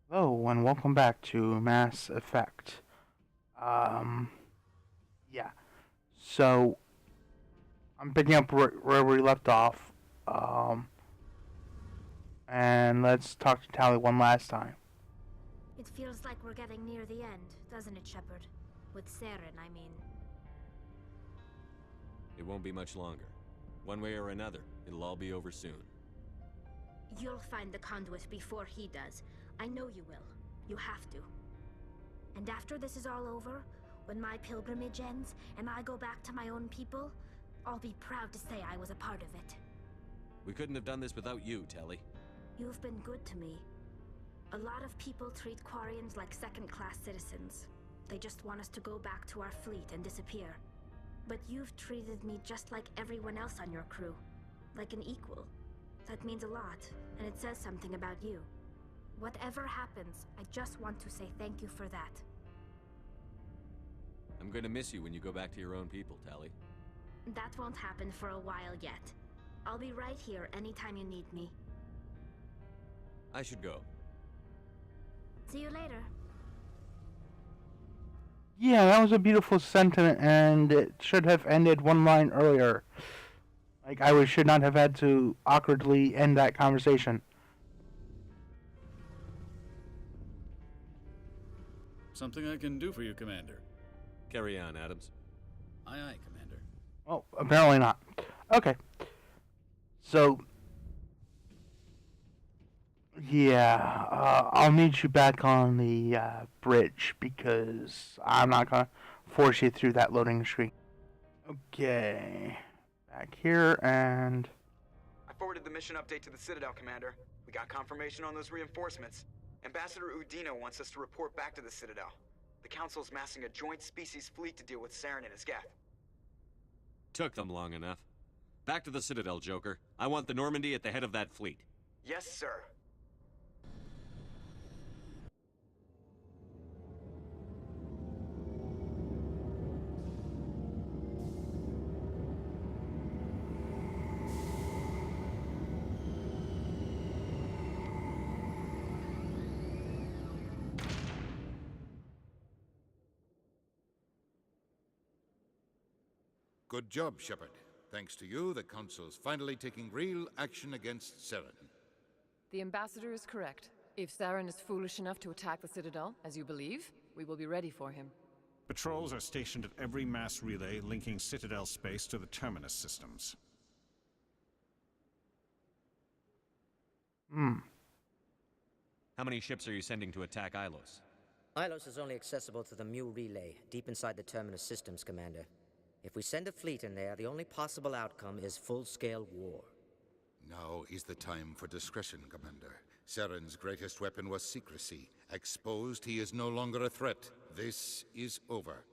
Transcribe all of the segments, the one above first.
Hello and welcome back to Mass Effect. Um, yeah. So I'm picking up where we left off. Um, and let's talk to Tally one last time. It feels like we're getting near the end, doesn't it, Shepard? With Saren, I mean. It won't be much longer. One way or another, it'll all be over soon. You'll find the conduit before he does. I know you will. You have to. And after this is all over, when my pilgrimage ends and I go back to my own people, I'll be proud to say I was a part of it. We couldn't have done this without you, Telly. You've been good to me. A lot of people treat Quarians like second-class citizens. They just want us to go back to our fleet and disappear. But you've treated me just like everyone else on your crew. Like an equal. That means a lot, and it says something about you. Whatever happens, I just want to say thank you for that. I'm going to miss you when you go back to your own people, Telly. That won't happen for a while yet. I'll be right here anytime you need me. I should go. See you later. Yeah, that was a beautiful sentiment, and it should have ended one line earlier. Like, should not have had to awkwardly end that conversation. Something I can do for you, Commander. Carry on, Adams. Aye, aye, Commander. Oh, apparently not. Okay. So, yeah, I'll meet you back on the bridge because I'm not going to force you through that loading screen. Okay. Back here, and I forwarded the mission update to the Citadel, Commander. We got confirmation on those reinforcements. Ambassador Udina wants us to report back to the Citadel. The Council's massing a joint species fleet to deal with Saren and his Geth. Took them long enough. Back to the Citadel, Joker. I want the Normandy at the head of that fleet. Yes, sir. Good job, Shepard. Thanks to you, the Council's finally taking real action against Saren. The Ambassador is correct. If Saren is foolish enough to attack the Citadel, as you believe, we will be ready for him. Patrols are stationed at every mass relay linking Citadel space to the Terminus systems. How many ships are you sending to attack Ilos? Ilos is only accessible to the Mu relay, deep inside the Terminus systems, Commander. If we send a fleet in there, the only possible outcome is full-scale war. Now is the time for discretion, Commander. Saren's greatest weapon was secrecy. Exposed, he is no longer a threat. This is over.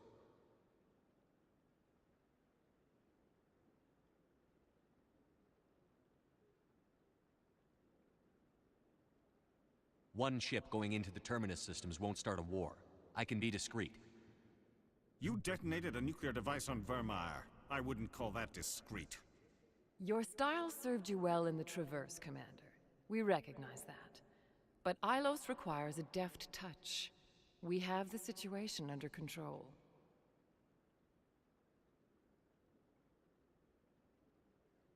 One ship going into the Terminus systems won't start a war. I can be discreet. You detonated a nuclear device on Vermeer. I wouldn't call that discreet. Your style served you well in the Traverse, Commander. We recognize that. But Ilos requires a deft touch. We have the situation under control.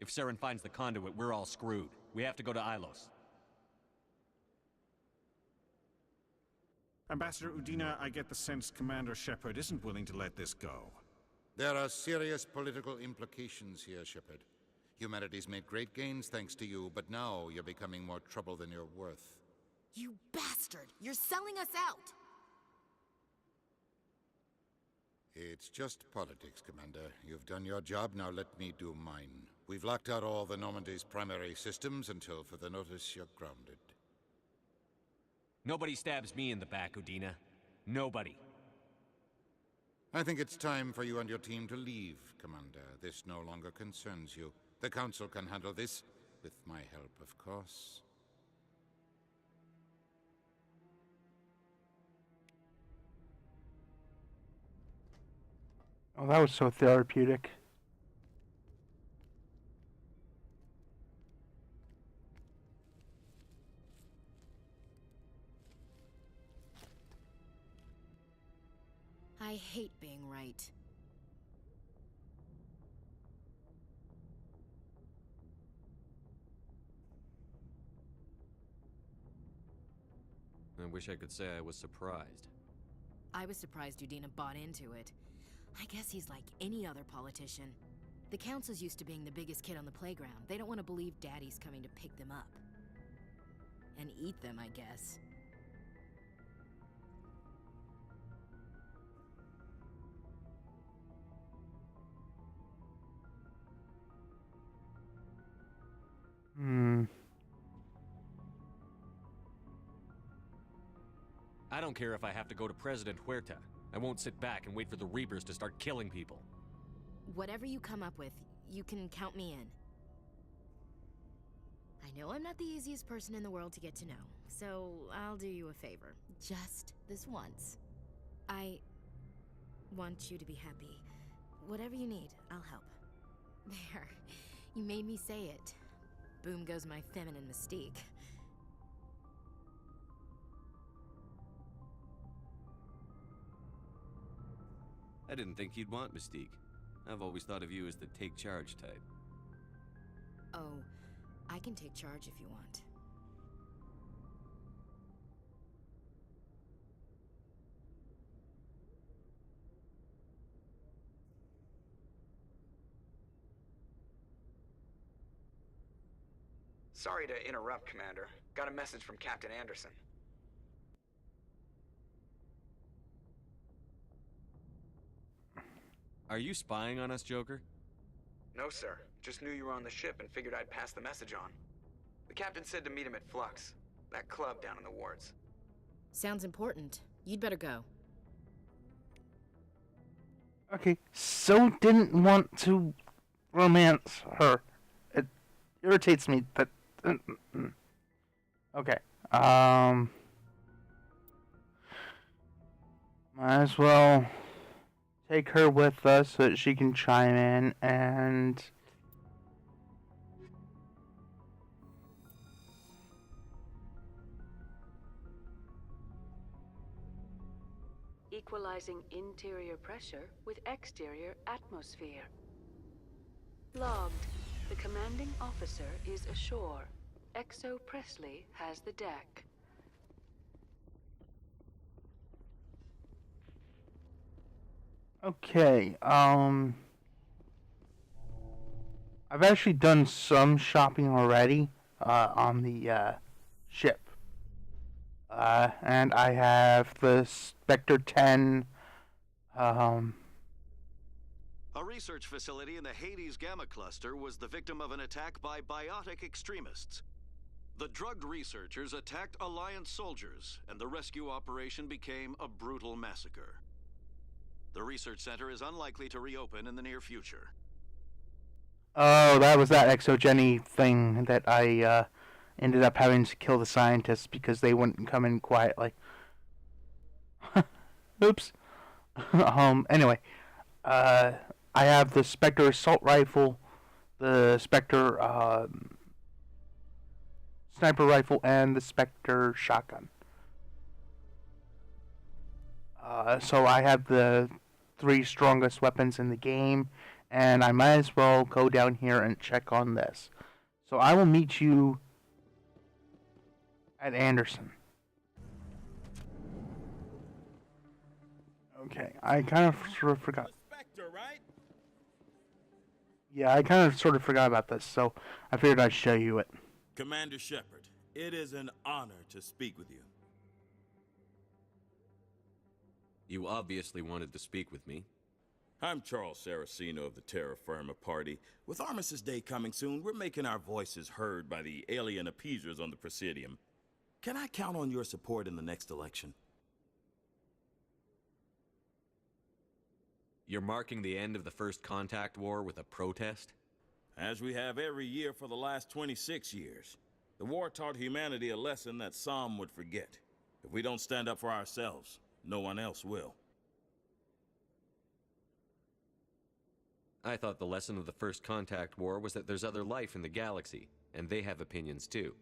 If Saren finds the conduit, we're all screwed. We have to go to Ilos. Ambassador Udina, I get the sense Commander Shepard isn't willing to let this go. There are serious political implications here, Shepard. Humanity's made great gains thanks to you, but now you're becoming more trouble than you're worth. You bastard! You're selling us out! It's just politics, Commander. You've done your job, now let me do mine. We've locked out all the Normandy's primary systems until further notice you're grounded. Nobody stabs me in the back, Udina. Nobody. I think it's time for you and your team to leave, Commander. This no longer concerns you. The Council can handle this, with my help, of course. oh, that was so therapeutic. I hate being right. I wish I could say I was surprised. I was surprised Udina bought into it. I guess he's like any other politician. The council's used to being the biggest kid on the playground. They don't want to believe Daddy's coming to pick them up. And eat them, I guess. I don't care if I have to go to President Huerta. I won't sit back and wait for the Reapers to start killing people. Whatever you come up with, you can count me in. I know I'm not the easiest person in the world to get to know, so I'll do you a favor. Just this once. I want you to be happy. Whatever you need, I'll help. There. You made me say it. Boom goes my feminine mystique. I didn't think you'd want Mystique. I've always thought of you as the take-charge type. Oh, I can take charge if you want. Sorry to interrupt, Commander. Got a message from Captain Anderson. Are you spying on us, Joker? No, sir. Just knew you were on the ship and figured I'd pass the message on. The captain said to meet him at Flux, that club down in the wards. Sounds important. You'd better go. Okay, so didn't want to romance her. It irritates me that... Okay, might as well take her with us so that she can chime in and... Equalizing interior pressure with exterior atmosphere. Logged. The commanding officer is ashore. Exo Presley has the deck. Okay, I've actually done some shopping already, on the, ship. And I have the Spectre 10, A research facility in the Hades Gamma Cluster was the victim of an attack by biotic extremists. The drugged researchers attacked Alliance soldiers, and the rescue operation became a brutal massacre. The research center is unlikely to reopen in the near future. Oh, that was that exogeny thing that I, ended up having to kill the scientists because they wouldn't come in quietly. Oops. Anyway, I have the Spectre assault rifle, the Spectre, sniper rifle, and the Spectre shotgun. So I have the 3 strongest weapons in the game, and I might as well go down here and check on this. So I will meet you at Anderson. Okay, I kind of sort of forgot. Spectre, right? Yeah, I kind of sort of forgot about this, so I figured I'd show you it. Commander Shepard, it is an honor to speak with you. You obviously wanted to speak with me. I'm Charles Saraceno of the Terra Firma Party. With Armistice Day coming soon, we're making our voices heard by the alien appeasers on the Presidium. Can I count on your support in the next election? You're marking the end of the First Contact War with a protest? As we have every year for the last 26 years. The war taught humanity a lesson that some would forget. If we don't stand up for ourselves, no one else will. I thought the lesson of the First Contact War was that there's other life in the galaxy, and they have opinions too.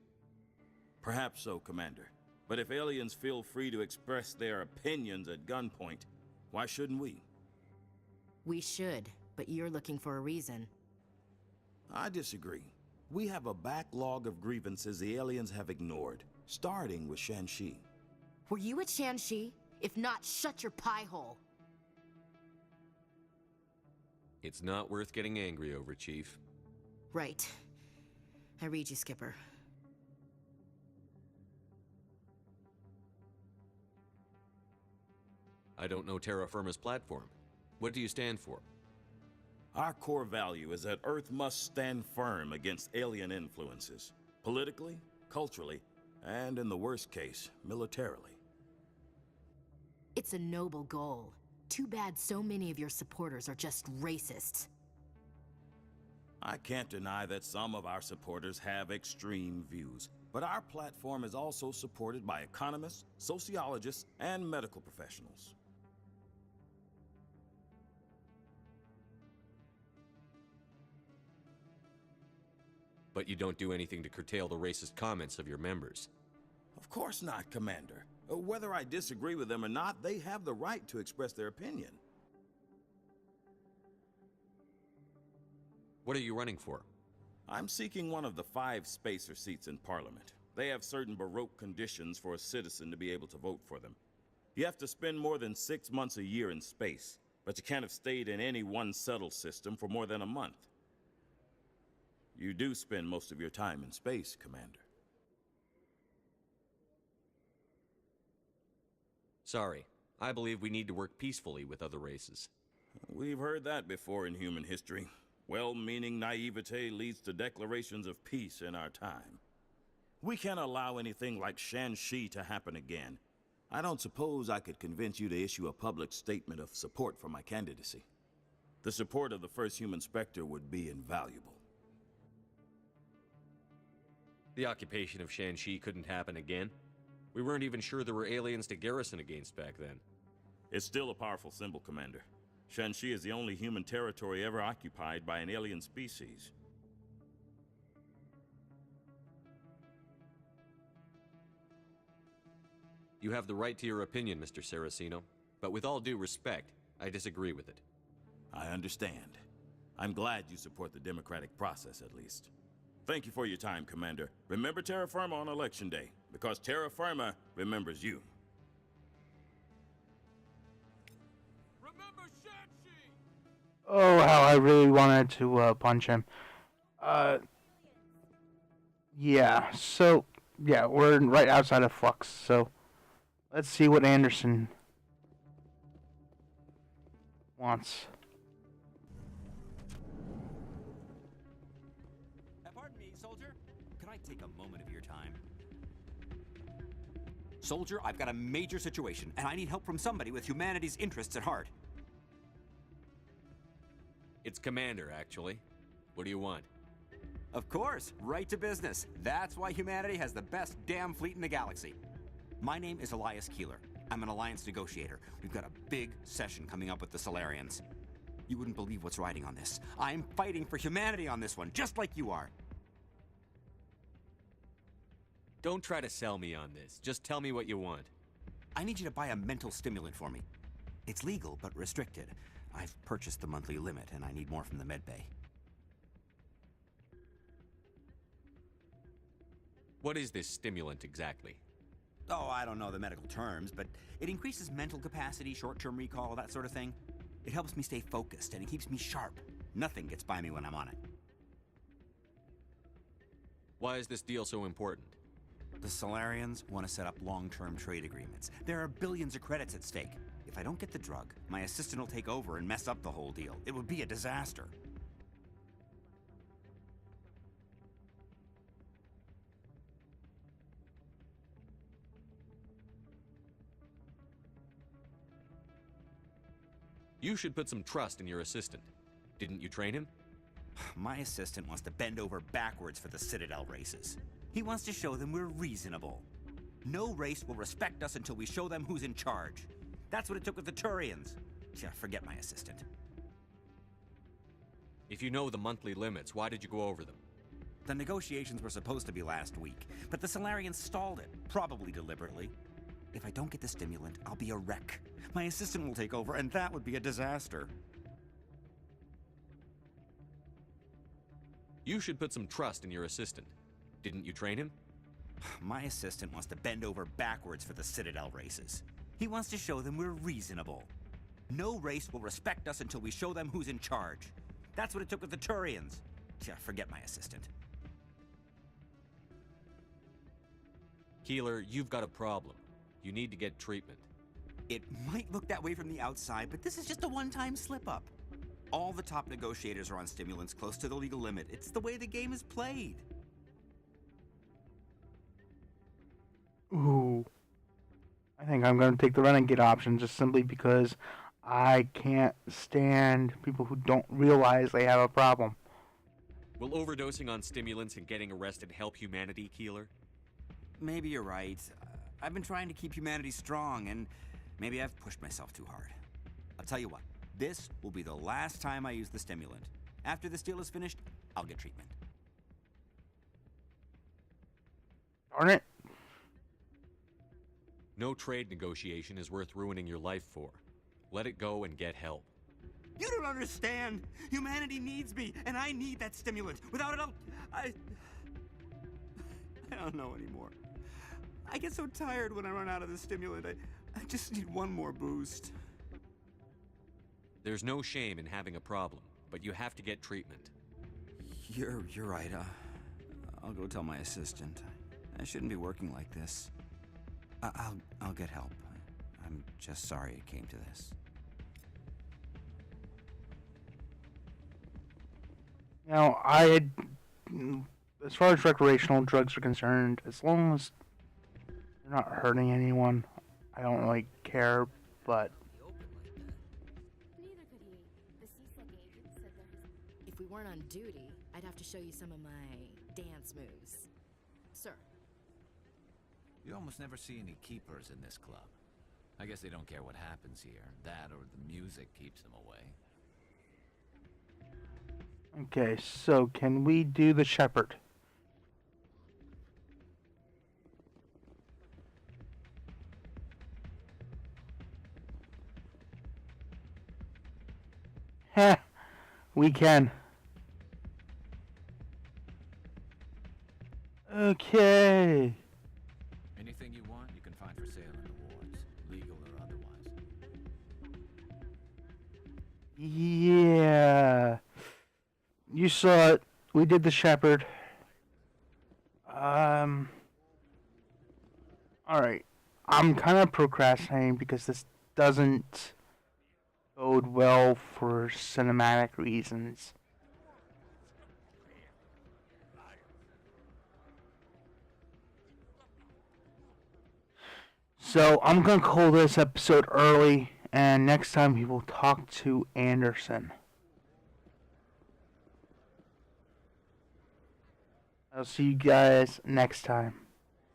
Perhaps so, Commander. But if aliens feel free to express their opinions at gunpoint, Why shouldn't we? We should, but you're looking for a reason. I disagree. We have a backlog of grievances the aliens have ignored, starting with Shanxi. Were you at Shanxi? If not, shut your pie hole. It's not worth getting angry over, Chief. Right. I read you, Skipper. I don't know terra firma's platform. What do you stand for? Our core value is that Earth must stand firm against alien influences. Politically, culturally, and in the worst case, militarily. It's a noble goal. Too bad so many of your supporters are just racists. I can't deny that some of our supporters have extreme views, but our platform is also supported by economists, sociologists, and medical professionals. But you don't do anything to curtail the racist comments of your members. Of course not, Commander. Whether I disagree with them or not, they have the right to express their opinion. What are you running for? I'm seeking one of the 5 spacer seats in Parliament. They have certain Baroque conditions for a citizen to be able to vote for them. You have to spend more than 6 months a year in space, but you can't have stayed in any one settled system for more than a month. You do spend most of your time in space, Commander. Sorry. I believe we need to work peacefully with other races. We've heard that before in human history. Well-meaning naivete leads to declarations of peace in our time. We can't allow anything like Shanxi to happen again. I don't suppose I could convince you to issue a public statement of support for my candidacy. The support of the first human Spectre would be invaluable. The occupation of Shanxi couldn't happen again. We weren't even sure there were aliens to garrison against back then. It's still a powerful symbol, Commander. Shanxi is the only human territory ever occupied by an alien species. You have the right to your opinion, Mr. Saraceno, but with all due respect, I disagree with it. I understand. I'm glad you support the democratic process, at least. Thank you for your time, Commander. Remember Terra Firma on Election Day, because Terra Firma remembers you. Remember Shanxi! Oh, how I really wanted to punch him. Yeah, so, yeah, we're right outside of Flux, so let's see what Anderson wants. Pardon me, soldier. Could I take a moment of your time? Soldier, I've got a major situation, and I need help from somebody with humanity's interests at heart. It's Commander, actually. What do you want? Of course, right to business. That's why humanity has the best damn fleet in the galaxy. My name is Elias Keeler. I'm an alliance negotiator. We've got a big session coming up with the Solarians. You wouldn't believe what's riding on this. I'm fighting for humanity on this one, just like you are. Don't try to sell me on this. Just tell me what you want. I need you to buy a mental stimulant for me. It's legal, but restricted. I've purchased the monthly limit, and I need more from the medbay. What is this stimulant exactly? Oh, I don't know the medical terms, but it increases mental capacity, short-term recall, that sort of thing. It helps me stay focused, and it keeps me sharp. Nothing gets by me when I'm on it. Why is this deal so important? The Solarians want to set up long-term trade agreements. There are billions of credits at stake. If I don't get the drug, my assistant will take over and mess up the whole deal. It would be a disaster. You should put some trust in your assistant. Didn't you train him? My assistant wants to bend over backwards for the Citadel races. He wants to show them we're reasonable. No race will respect us until we show them who's in charge. That's what it took with the Turians. Yeah, forget my assistant. If you know the monthly limits, why did you go over them? The negotiations were supposed to be last week, but the Solarians stalled it, probably deliberately. If I don't get the stimulant, I'll be a wreck. My assistant will take over, and that would be a disaster. You should put some trust in your assistant. Didn't you train him? My assistant wants to bend over backwards for the Citadel races. He wants to show them we're reasonable. No race will respect us until we show them who's in charge. That's what it took with the Turians. Yeah, forget my assistant. Keeler, you've got a problem. You need to get treatment. It might look that way from the outside, but this is just a one-time slip-up. All the top negotiators are on stimulants close to the legal limit. It's the way the game is played. Ooh. I think I'm going to take the renegade option just simply because I can't stand people who don't realize they have a problem. Will overdosing on stimulants and getting arrested help humanity, Keeler? Maybe you're right. I've been trying to keep humanity strong, and maybe I've pushed myself too hard. I'll tell you what. This will be the last time I use the stimulant. After this deal is finished, I'll get treatment. Darn it. No trade negotiation is worth ruining your life for. Let it go and get help. You don't understand! Humanity needs me, and I need that stimulant. Without it, I don't know anymore. I get so tired when I run out of the stimulant. I just need one more boost. There's no shame in having a problem, but you have to get treatment. You're right. I'll go tell my assistant. I shouldn't be working like this. I'll get help. I'm just sorry it came to this. Now, as far as recreational drugs are concerned, as long as they're not hurting anyone, I don't really care, but... If we weren't on duty, I'd have to show you some of my dance moves. Sir. You almost never see any keepers in this club. I guess they don't care what happens here. That or the music keeps them away. Okay, so can we do the shepherd? Heh, we can. Okay. Anything you want, you can find for sale in the wards, legal or otherwise. Yeah. You saw it. We did the shepherd. Alright. I'm kind of procrastinating because this doesn't bode well for cinematic reasons. So I'm going to call this episode early, and next time we will talk to Anderson. I'll see you guys next time.